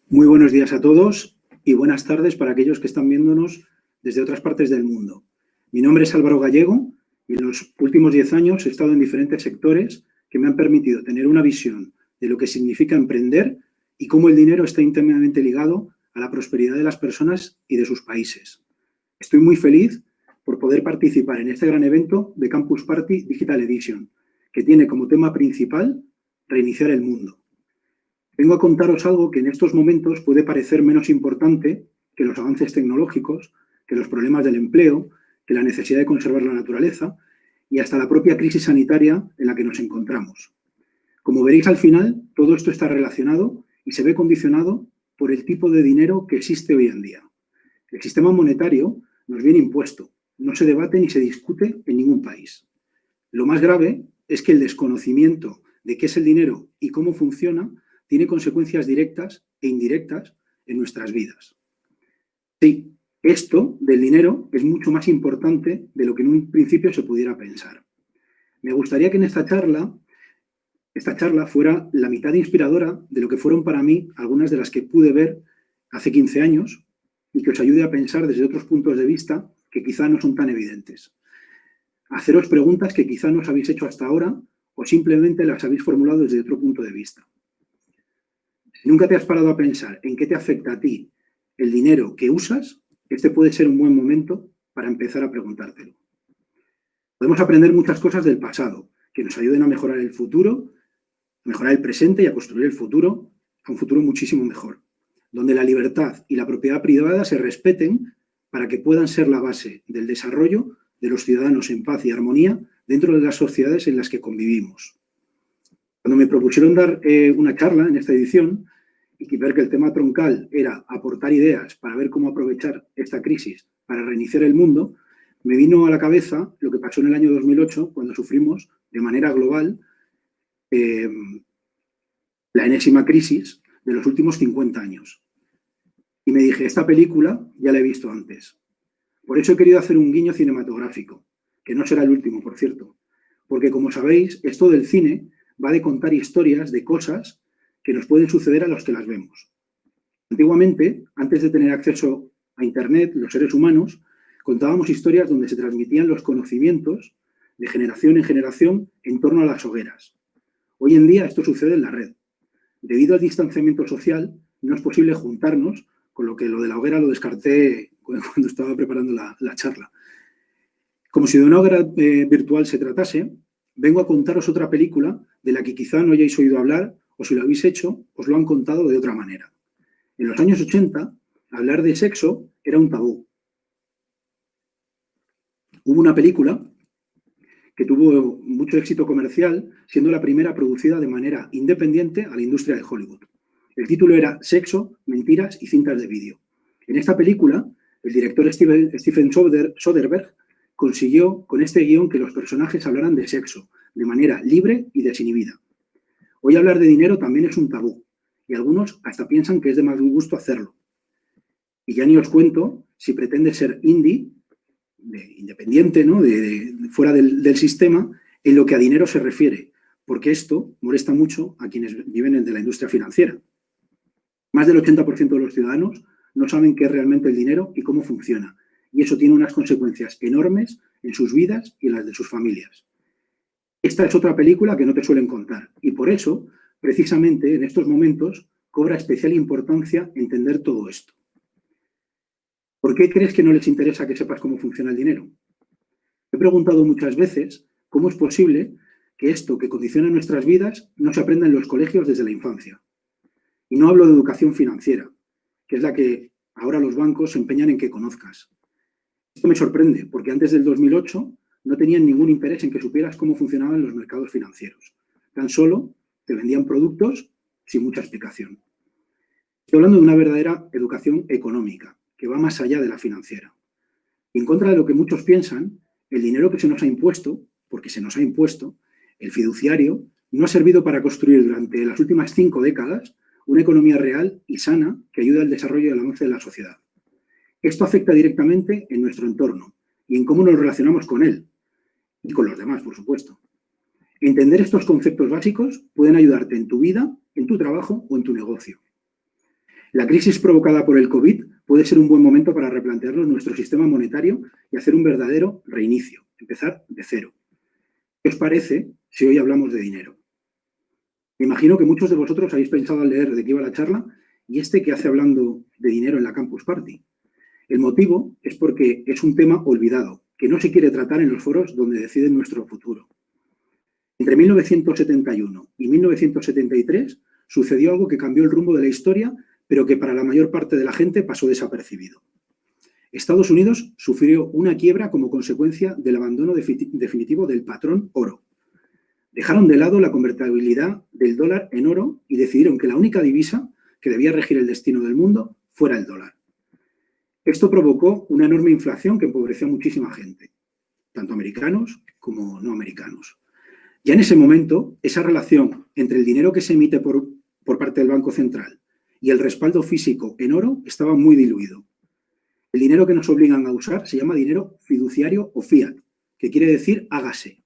Muy buenos días a todos y buenas tardes para aquellos que están viéndonos desde otras partes del mundo. Mi nombre es Álvaro Gallego y en los últimos 10 años he estado en diferentes sectores que me han permitido tener una visión de lo que significa emprender y cómo el dinero está íntimamente ligado a la prosperidad de las personas y de sus países. Estoy muy feliz por poder participar en este gran evento de Campus Party Digital Edition, que tiene como tema principal reiniciar el mundo. Vengo a contaros algo que en estos momentos puede parecer menos importante que los avances tecnológicos, que los problemas del empleo, que la necesidad de conservar la naturaleza y hasta la propia crisis sanitaria en la que nos encontramos. Como veréis al final, todo esto está relacionado y se ve condicionado por el tipo de dinero que existe hoy en día. El sistema monetario nos viene impuesto, no se debate ni se discute en ningún país. Lo más grave es que el desconocimiento de qué es el dinero y cómo funciona tiene consecuencias directas e indirectas en nuestras vidas. Sí, esto del dinero es mucho más importante de lo que en un principio se pudiera pensar. Me gustaría que en esta charla fuera la mitad inspiradora de lo que fueron para mí algunas de las que pude ver hace 15 años y que os ayude a pensar desde otros puntos de vista que quizá no son tan evidentes. Haceros preguntas que quizá no os habéis hecho hasta ahora o simplemente las habéis formulado desde otro punto de vista. Si nunca te has parado a pensar en qué te afecta a ti el dinero que usas, este puede ser un buen momento para empezar a preguntártelo. Podemos aprender muchas cosas del pasado que nos ayuden a mejorar el futuro, a mejorar el presente y a construir el futuro a un futuro muchísimo mejor, donde la libertad y la propiedad privada se respeten para que puedan ser la base del desarrollo de los ciudadanos en paz y armonía dentro de las sociedades en las que convivimos. Cuando me propusieron dar una charla en esta edición y ver que el tema troncal era aportar ideas para ver cómo aprovechar esta crisis para reiniciar el mundo, me vino a la cabeza lo que pasó en el año 2008 cuando sufrimos de manera global la enésima crisis de los últimos 50 años. Y me dije, esta película ya la he visto antes. Por eso he querido hacer un guiño cinematográfico, que no será el último, por cierto. Porque, como sabéis, esto del cine va de contar historias de cosas que nos pueden suceder a los que las vemos. Antiguamente, antes de tener acceso a Internet, los seres humanos contábamos historias donde se transmitían los conocimientos de generación en generación en torno a las hogueras. Hoy en día esto sucede en la red. Debido al distanciamiento social, no es posible juntarnos, con lo que lo de la hoguera lo descarté cuando estaba preparando la charla. Como si de una hoguera virtual se tratase, vengo a contaros otra película de la que quizá no hayáis oído hablar o si lo habéis hecho, os lo han contado de otra manera. En los años 80, hablar de sexo era un tabú. Hubo una película que tuvo mucho éxito comercial, siendo la primera producida de manera independiente a la industria de Hollywood. El título era Sexo, mentiras y cintas de vídeo. En esta película, el director Steven Soderbergh consiguió con este guión que los personajes hablaran de sexo, de manera libre y desinhibida. Hoy hablar de dinero también es un tabú, y algunos hasta piensan que es de mal gusto hacerlo. Y ya ni os cuento si pretende ser indie, independiente, ¿no? Fuera del sistema, en lo que a dinero se refiere, porque esto molesta mucho a quienes viven de la industria financiera. Más del 80% de los ciudadanos no saben qué es realmente el dinero y cómo funciona, y eso tiene unas consecuencias enormes en sus vidas y en las de sus familias. Esta es otra película que no te suelen contar, y por eso, precisamente en estos momentos, cobra especial importancia entender todo esto. ¿Por qué crees que no les interesa que sepas cómo funciona el dinero? He preguntado muchas veces cómo es posible que esto que condiciona nuestras vidas no se aprenda en los colegios desde la infancia. Y no hablo de educación financiera, que es la que ahora los bancos se empeñan en que conozcas. Esto me sorprende, porque antes del 2008 no tenían ningún interés en que supieras cómo funcionaban los mercados financieros. Tan solo te vendían productos sin mucha explicación. Estoy hablando de una verdadera educación económica, que va más allá de la financiera. Y en contra de lo que muchos piensan, el dinero que se nos ha impuesto, porque se nos ha impuesto, el fiduciario, no ha servido para construir durante las últimas 5 décadas una economía real y sana que ayude al desarrollo y al avance de la sociedad. Esto afecta directamente en nuestro entorno y en cómo nos relacionamos con él y con los demás, por supuesto. Entender estos conceptos básicos pueden ayudarte en tu vida, en tu trabajo o en tu negocio. La crisis provocada por el COVID puede ser un buen momento para replantearnos nuestro sistema monetario y hacer un verdadero reinicio, empezar de cero. ¿Qué os parece si hoy hablamos de dinero? Me imagino que muchos de vosotros habéis pensado al leer de qué iba la charla y que hace hablando de dinero en la Campus Party. El motivo es porque es un tema olvidado, que no se quiere tratar en los foros donde deciden nuestro futuro. Entre 1971 y 1973 sucedió algo que cambió el rumbo de la historia, pero que para la mayor parte de la gente pasó desapercibido. Estados Unidos sufrió una quiebra como consecuencia del abandono definitivo del patrón oro. Dejaron de lado la convertibilidad del dólar en oro y decidieron que la única divisa que debía regir el destino del mundo fuera el dólar. Esto provocó una enorme inflación que empobreció a muchísima gente, tanto americanos como no americanos. Ya en ese momento, esa relación entre el dinero que se emite por parte del Banco Central y el respaldo físico en oro estaba muy diluido. El dinero que nos obligan a usar se llama dinero fiduciario o fiat, que quiere decir hágase.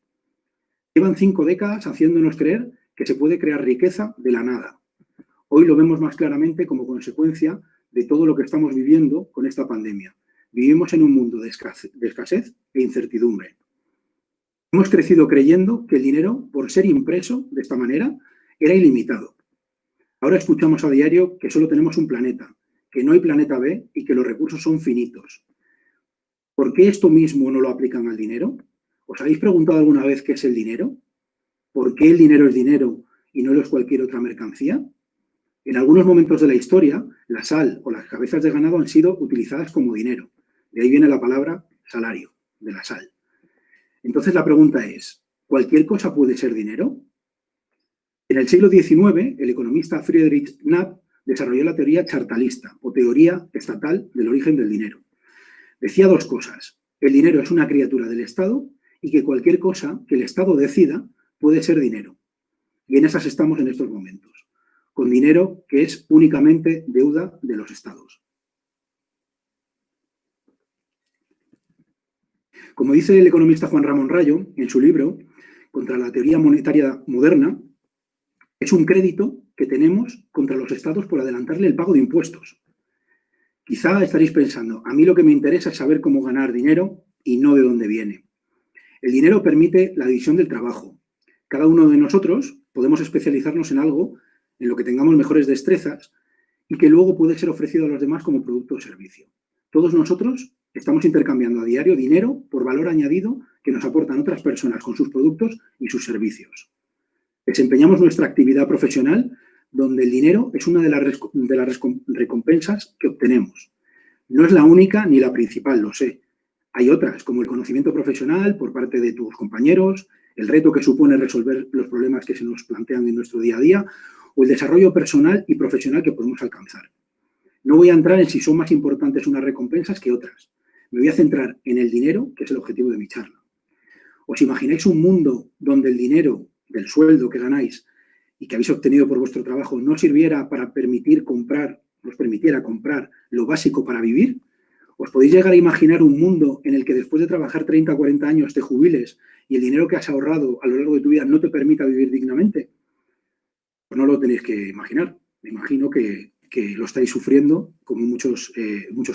Llevan 5 décadas haciéndonos creer que se puede crear riqueza de la nada. Hoy lo vemos más claramente como consecuencia de todo lo que estamos viviendo con esta pandemia. Vivimos en un mundo de escasez e incertidumbre. Hemos crecido creyendo que el dinero, por ser impreso de esta manera, era ilimitado. Ahora escuchamos a diario que solo tenemos un planeta, que no hay planeta B y que los recursos son finitos. ¿Por qué esto mismo no lo aplican al dinero? ¿Os habéis preguntado alguna vez qué es el dinero? ¿Por qué el dinero es dinero y no lo es cualquier otra mercancía? En algunos momentos de la historia, la sal o las cabezas de ganado han sido utilizadas como dinero. De ahí viene la palabra salario, de la sal. Entonces la pregunta es, ¿cualquier cosa puede ser dinero? En el siglo XIX, el economista Friedrich Knapp desarrolló la teoría chartalista o teoría estatal del origen del dinero. Decía 2 cosas. El dinero es una criatura del Estado y que cualquier cosa que el Estado decida puede ser dinero. Y en esas estamos en estos momentos, con dinero que es únicamente deuda de los Estados. Como dice el economista Juan Ramón Rayo en su libro Contra la teoría monetaria moderna, es un crédito que tenemos contra los estados por adelantarle el pago de impuestos. Quizá estaréis pensando, a mí lo que me interesa es saber cómo ganar dinero y no de dónde viene. El dinero permite la división del trabajo. Cada uno de nosotros podemos especializarnos en algo en lo que tengamos mejores destrezas y que luego puede ser ofrecido a los demás como producto o servicio. Todos nosotros estamos intercambiando a diario dinero por valor añadido que nos aportan otras personas con sus productos y sus servicios. Desempeñamos nuestra actividad profesional donde el dinero es una de las recompensas que obtenemos. No es la única ni la principal, lo sé. Hay otras, como el conocimiento profesional por parte de tus compañeros, el reto que supone resolver los problemas que se nos plantean en nuestro día a día o el desarrollo personal y profesional que podemos alcanzar. No voy a entrar en si son más importantes unas recompensas que otras. Me voy a centrar en el dinero, que es el objetivo de mi charla. ¿Os imagináis un mundo donde el dinero del sueldo que ganáis y que habéis obtenido por vuestro trabajo no sirviera para os permitiera comprar lo básico para vivir? ¿Os podéis llegar a imaginar un mundo en el que después de trabajar 30 o 40 años te jubiles y el dinero que has ahorrado a lo largo de tu vida no te permita vivir dignamente? Pues no lo tenéis que imaginar. Me imagino que lo estáis sufriendo como muchos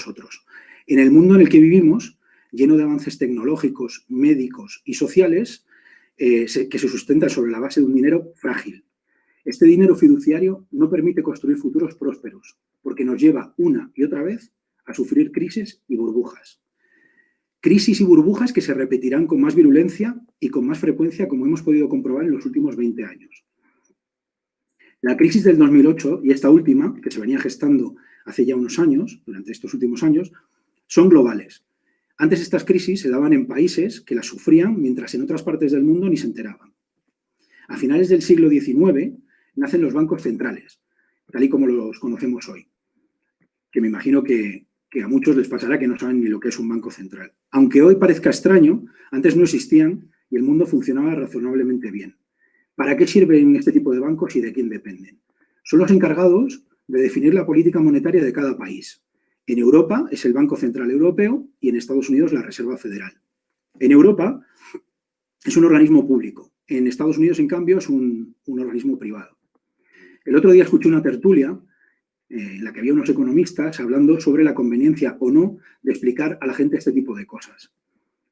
otros. En el mundo en el que vivimos, lleno de avances tecnológicos, médicos y sociales, que se sustentan sobre la base de un dinero frágil. Este dinero fiduciario no permite construir futuros prósperos, porque nos lleva una y otra vez a sufrir crisis y burbujas. Crisis y burbujas que se repetirán con más virulencia y con más frecuencia, como hemos podido comprobar en los últimos 20 años. La crisis del 2008 y esta última, que se venía gestando hace ya unos años, durante estos últimos años, son globales. Antes estas crisis se daban en países que las sufrían, mientras en otras partes del mundo ni se enteraban. A finales del siglo XIX nacen los bancos centrales, tal y como los conocemos hoy, que me imagino que a muchos les pasará que no saben ni lo que es un banco central. Aunque hoy parezca extraño, antes no existían y el mundo funcionaba razonablemente bien. ¿Para qué sirven este tipo de bancos y de quién dependen? Son los encargados de definir la política monetaria de cada país. En Europa es el Banco Central Europeo y en Estados Unidos la Reserva Federal. En Europa es un organismo público. En Estados Unidos, en cambio, es un organismo privado. El otro día escuché una tertulia en la que había unos economistas hablando sobre la conveniencia o no de explicar a la gente este tipo de cosas.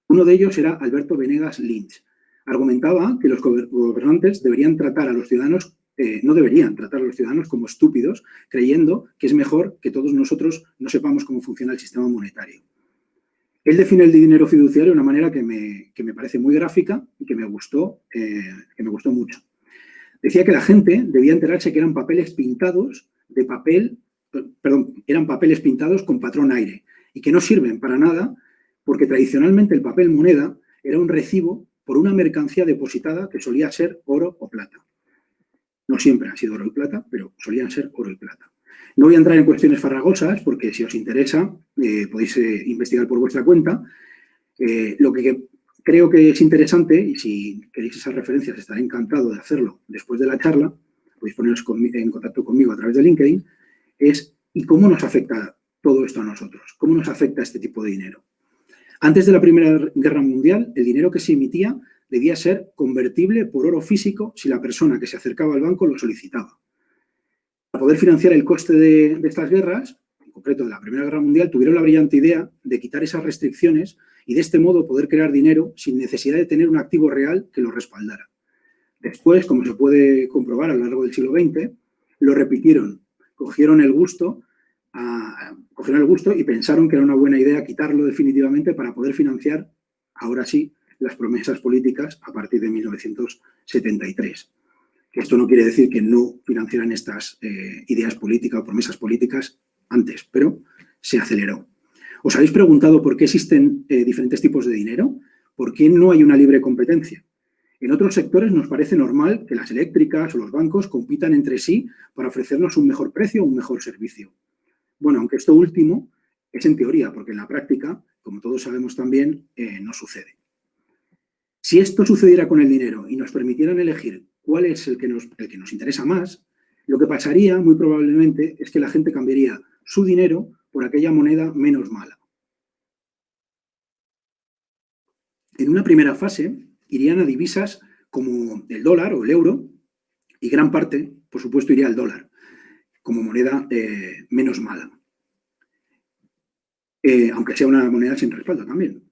Uno de ellos era Alberto Venegas Lynch. Argumentaba que los gobernantes deberían tratar a los ciudadanos, no deberían tratar a los ciudadanos como estúpidos, creyendo que es mejor que todos nosotros no sepamos cómo funciona el sistema monetario. Él define el dinero fiduciario de una manera que me parece muy gráfica y que me gustó mucho. Decía que la gente debía enterarse que eran papeles pintados eran papeles pintados con patrón aire y que no sirven para nada porque tradicionalmente el papel moneda era un recibo por una mercancía depositada que solía ser oro o plata. No siempre han sido oro y plata, pero solían ser oro y plata. No voy a entrar en cuestiones farragosas porque si os interesa podéis investigar por vuestra cuenta. Lo que creo que es interesante, y si queréis esas referencias estaré encantado de hacerlo después de la charla, podéis poneros en contacto conmigo a través de LinkedIn, es ¿y cómo nos afecta todo esto a nosotros? ¿Cómo nos afecta este tipo de dinero? Antes de la Primera Guerra Mundial, el dinero que se emitía debía ser convertible por oro físico si la persona que se acercaba al banco lo solicitaba. Para poder financiar el coste de estas guerras, en concreto de la Primera Guerra Mundial, tuvieron la brillante idea de quitar esas restricciones y de este modo poder crear dinero sin necesidad de tener un activo real que lo respaldara. Después, como se puede comprobar a lo largo del siglo XX, lo repitieron, cogieron el gusto y pensaron que era una buena idea quitarlo definitivamente para poder financiar, ahora sí, las promesas políticas a partir de 1973. Esto no quiere decir que no financiaran estas ideas políticas o promesas políticas antes, pero se aceleró. ¿Os habéis preguntado por qué existen diferentes tipos de dinero? ¿Por qué no hay una libre competencia? En otros sectores nos parece normal que las eléctricas o los bancos compitan entre sí para ofrecernos un mejor precio o un mejor servicio. Bueno, aunque esto último es en teoría, porque en la práctica, como todos sabemos también, no sucede. Si esto sucediera con el dinero y nos permitieran elegir cuál es el que nos interesa más, lo que pasaría muy probablemente es que la gente cambiaría su dinero por aquella moneda menos mala. En una primera fase irían a divisas como el dólar o el euro y gran parte, por supuesto, iría al dólar como moneda menos mala, aunque sea una moneda sin respaldo también.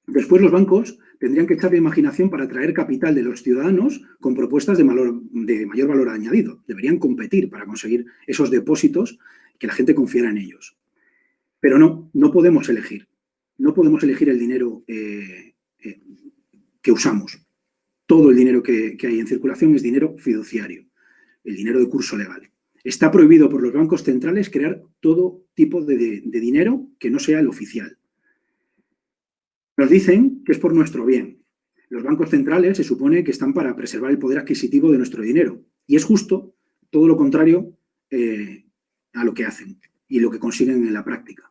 Después los bancos tendrían que echar la imaginación para atraer capital de los ciudadanos con propuestas de mayor valor añadido. Deberían competir para conseguir esos depósitos que la gente confiara en ellos. Pero no podemos elegir. No podemos elegir el dinero que usamos. Todo el dinero que hay en circulación es dinero fiduciario, el dinero de curso legal. Está prohibido por los bancos centrales crear todo tipo de dinero que no sea el oficial. Nos dicen que es por nuestro bien. Los bancos centrales se supone que están para preservar el poder adquisitivo de nuestro dinero. Y es justo todo lo contrario a lo que hacen y lo que consiguen en la práctica.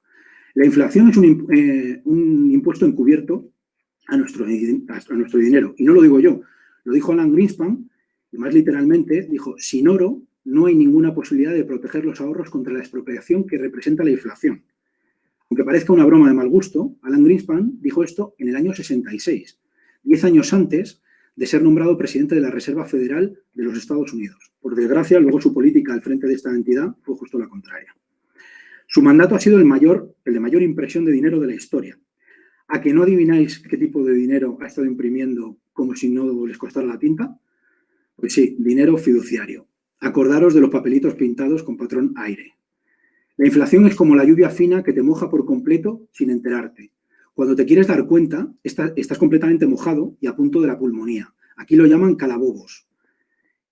La inflación es un impuesto encubierto a nuestro dinero. Y no lo digo yo, lo dijo Alan Greenspan, y más literalmente dijo, sin oro no hay ninguna posibilidad de proteger los ahorros contra la expropiación que representa la inflación. Aunque parezca una broma de mal gusto, Alan Greenspan dijo esto en el año 66, 10 años antes de ser nombrado presidente de la Reserva Federal de los Estados Unidos. Por desgracia, luego su política al frente de esta entidad fue justo la contraria. Su mandato ha sido el de mayor impresión de dinero de la historia. ¿A que no adivináis qué tipo de dinero ha estado imprimiendo como si no les costara la tinta? Pues sí, dinero fiduciario. Acordaros de los papelitos pintados con patrón aire. La inflación es como la lluvia fina que te moja por completo sin enterarte. Cuando te quieres dar cuenta, estás completamente mojado y a punto de la pulmonía. Aquí lo llaman calabobos.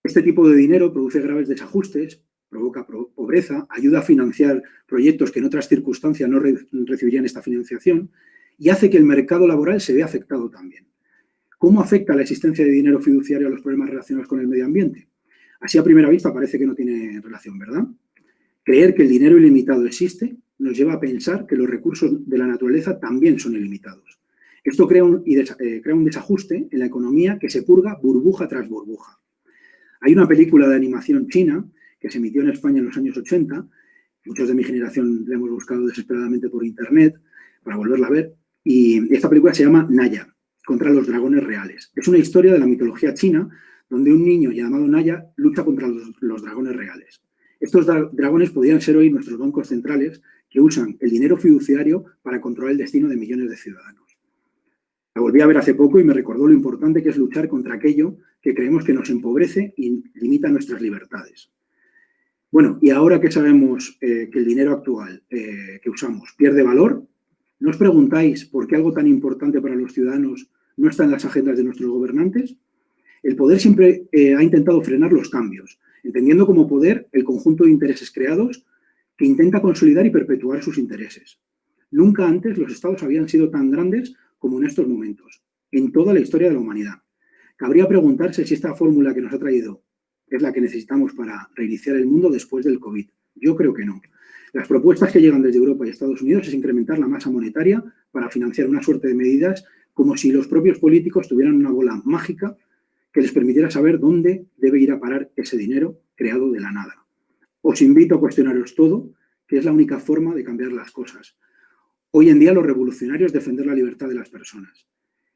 Este tipo de dinero produce graves desajustes, provoca pobreza, ayuda a financiar proyectos que en otras circunstancias no recibirían esta financiación y hace que el mercado laboral se vea afectado también. ¿Cómo afecta la existencia de dinero fiduciario a los problemas relacionados con el medio ambiente? Así a primera vista parece que no tiene relación, ¿verdad? Creer que el dinero ilimitado existe nos lleva a pensar que los recursos de la naturaleza también son ilimitados. Esto crea un desajuste en la economía que se purga burbuja tras burbuja. Hay una película de animación china que se emitió en España en los años 80 Muchos de mi generación la hemos buscado desesperadamente por internet para volverla a ver. Y esta película se llama Naya, contra los dragones reales. Es una historia de la mitología china donde un niño llamado Naya lucha contra los dragones reales. Estos dragones podrían ser hoy nuestros bancos centrales que usan el dinero fiduciario para controlar el destino de millones de ciudadanos. La volví a ver hace poco y me recordó lo importante que es luchar contra aquello que creemos que nos empobrece y limita nuestras libertades. Bueno, y ahora que sabemos que el dinero actual que usamos pierde valor, ¿no os preguntáis por qué algo tan importante para los ciudadanos no está en las agendas de nuestros gobernantes? El poder siempre ha intentado frenar los cambios, entendiendo como poder el conjunto de intereses creados que intenta consolidar y perpetuar sus intereses. Nunca antes los estados habían sido tan grandes como en estos momentos, en toda la historia de la humanidad. Cabría preguntarse si esta fórmula que nos ha traído es la que necesitamos para reiniciar el mundo después del COVID. Yo creo que no. Las propuestas que llegan desde Europa y Estados Unidos es incrementar la masa monetaria para financiar una suerte de medidas como si los propios políticos tuvieran una bola mágica que les permitiera saber dónde debe ir a parar ese dinero creado de la nada. Os invito a cuestionaros todo, que es la única forma de cambiar las cosas. Hoy en día lo revolucionario es defender la libertad de las personas.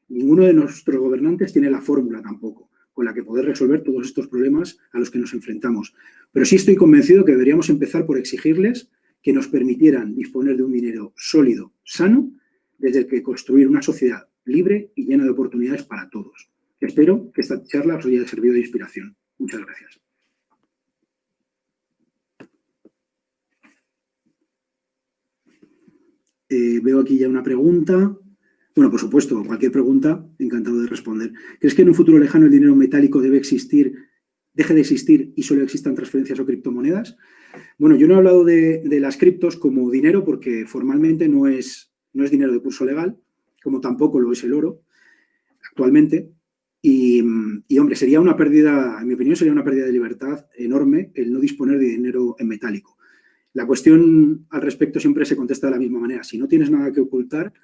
Ninguno de nuestros gobernantes tiene la fórmula tampoco con la que poder resolver todos estos problemas a los que nos enfrentamos. Pero sí estoy convencido que deberíamos empezar por exigirles que nos permitieran disponer de un dinero sólido, sano, desde el que construir una sociedad libre y llena de oportunidades para todos. Espero que esta charla os haya servido de inspiración. Muchas gracias. Veo aquí ya una pregunta. Bueno, por supuesto, cualquier pregunta, encantado de responder. ¿Crees que en un futuro lejano el dinero metálico deje de existir y solo existan transferencias o criptomonedas? Bueno, yo no he hablado de las criptos como dinero porque formalmente no es dinero de curso legal, como tampoco lo es el oro actualmente. Y, hombre, sería una pérdida, en mi opinión, sería una pérdida de libertad enorme el no disponer de dinero en metálico. La cuestión al respecto siempre se contesta de la misma manera. Si no tienes nada que ocultar,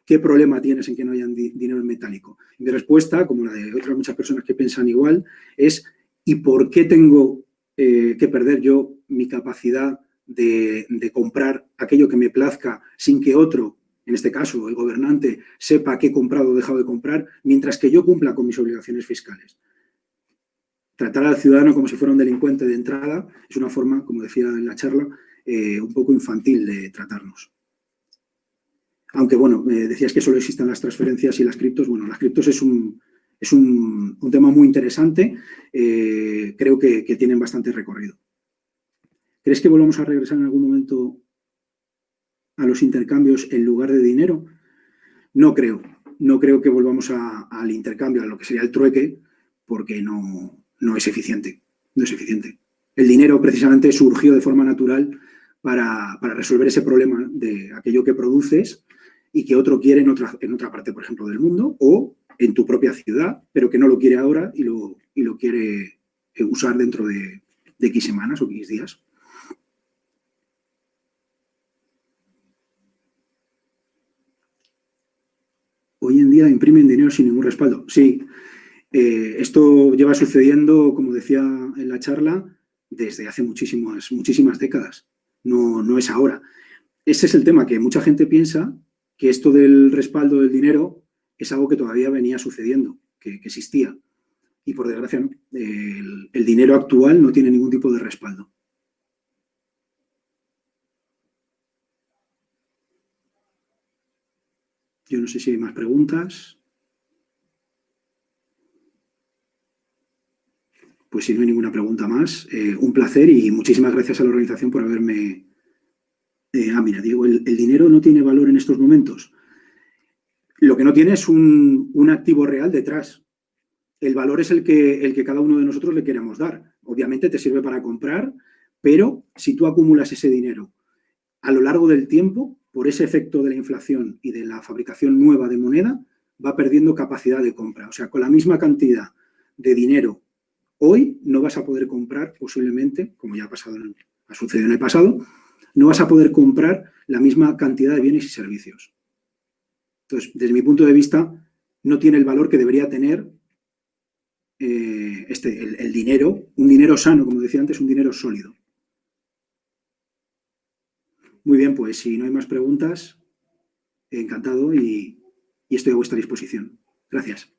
¿qué problema tienes en que no haya dinero en metálico? Mi respuesta, como la de otras muchas personas que piensan igual, es ¿y por qué tengo que perder yo mi capacidad de comprar aquello que me plazca sin que otro, en este caso el gobernante, sepa qué he comprado o dejado de comprar, mientras que yo cumpla con mis obligaciones fiscales? Tratar al ciudadano como si fuera un delincuente de entrada es una forma, como decía en la charla, un poco infantil de tratarnos. Aunque, bueno, decías que solo existen las transferencias y las criptos. Bueno, las criptos es un tema muy interesante. Creo que tienen bastante recorrido. ¿Crees que volvamos a regresar en algún momento a los intercambios en lugar de dinero? No creo. No creo que volvamos al intercambio, a lo que sería el trueque, porque no es eficiente. No es eficiente. El dinero precisamente surgió de forma natural para resolver ese problema de aquello que produces y que otro quiere en otra parte, por ejemplo, del mundo, o en tu propia ciudad, pero que no lo quiere ahora y lo quiere usar dentro de X semanas o X días. Hoy en día imprimen dinero sin ningún respaldo. Sí, esto lleva sucediendo, como decía en la charla, desde hace muchísimas décadas. No es ahora. Ese es el tema, que mucha gente piensa que esto del respaldo del dinero es algo que todavía venía sucediendo, que existía. Y por desgracia no. El dinero actual no tiene ningún tipo de respaldo. Yo no sé si hay más preguntas. Pues si no hay ninguna pregunta más, un placer y muchísimas gracias a la organización por haberme... mira, Diego, el dinero no tiene valor en estos momentos. Lo que no tiene es un activo real detrás. El valor es el que cada uno de nosotros le queremos dar. Obviamente te sirve para comprar, pero si tú acumulas ese dinero a lo largo del tiempo, por ese efecto de la inflación y de la fabricación nueva de moneda, va perdiendo capacidad de compra. O sea, con la misma cantidad de dinero hoy no vas a poder comprar posiblemente, como ya ha sucedido en el pasado, no vas a poder comprar la misma cantidad de bienes y servicios. Entonces, desde mi punto de vista, no tiene el valor que debería tener el dinero, un dinero sano, como decía antes, un dinero sólido. Muy bien, pues si no hay más preguntas, encantado y estoy a vuestra disposición. Gracias.